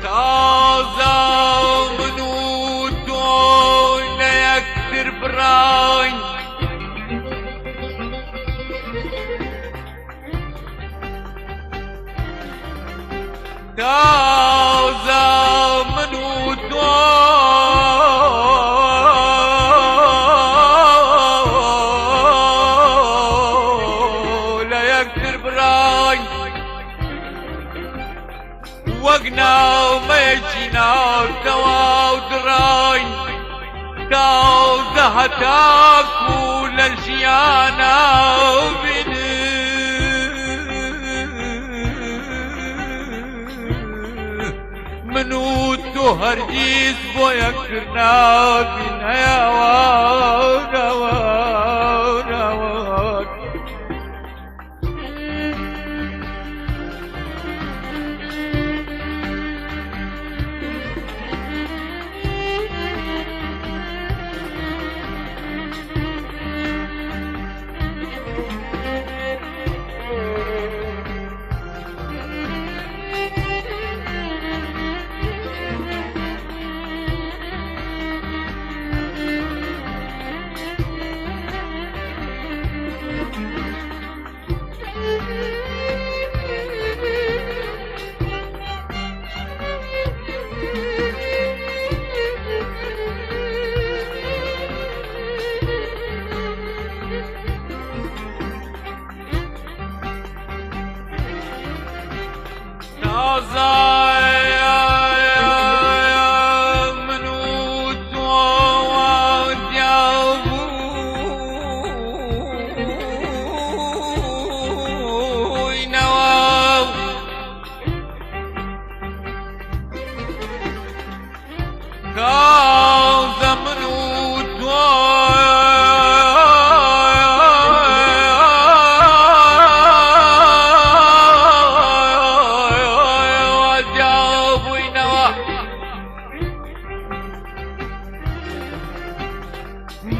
تازا منو تو ليكتر براي تازا منو تو ليكتر براي وقنا وميجينا توا ودراي تازا هتاكو للجيانا منو تو هرگیز بویا کرنا بین هیوان روان روان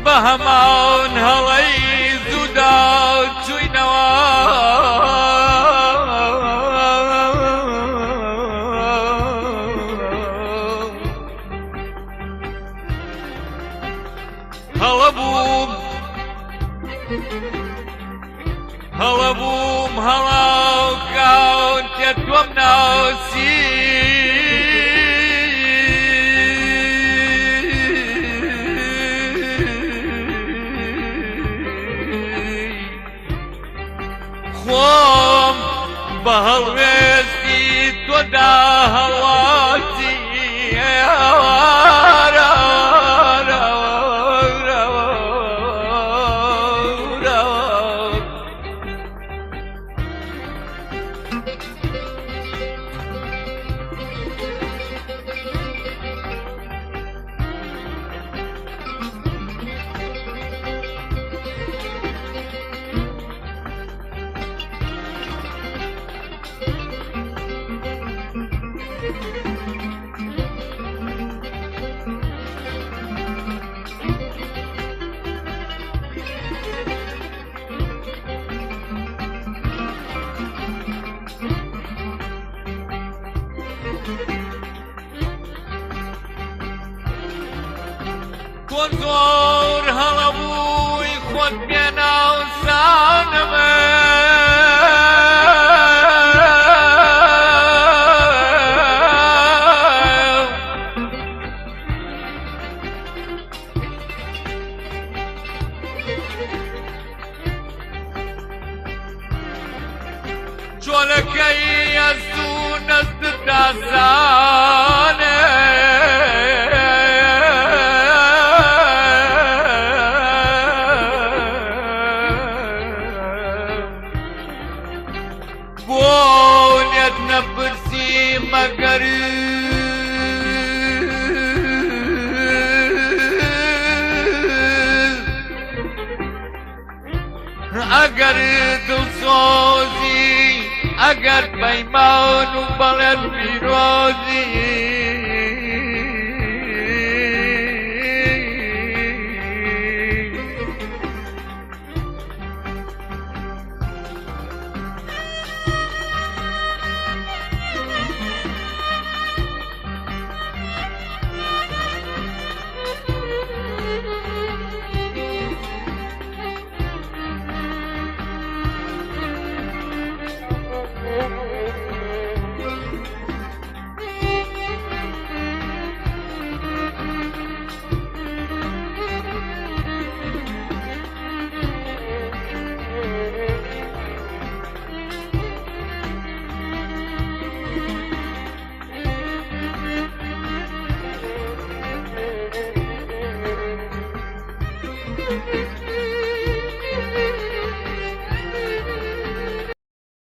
بهمان هڵەی زوودا چووینەوە هەڵەبووم هەڵاوکاون تێ تۆم ناوسی خۆم بە هەڵوێستی تۆدا هەڵواتی تۆ زۆر هەڵەبووی خۆت بێنە و سانەمە جۆلەکەی ئەزوو نەستت دازانێ بۆنێت نەپرسی مەگەر ئەگەر دڵسۆزی ئەگەر پەیمان و بەڵێت پیرۆزی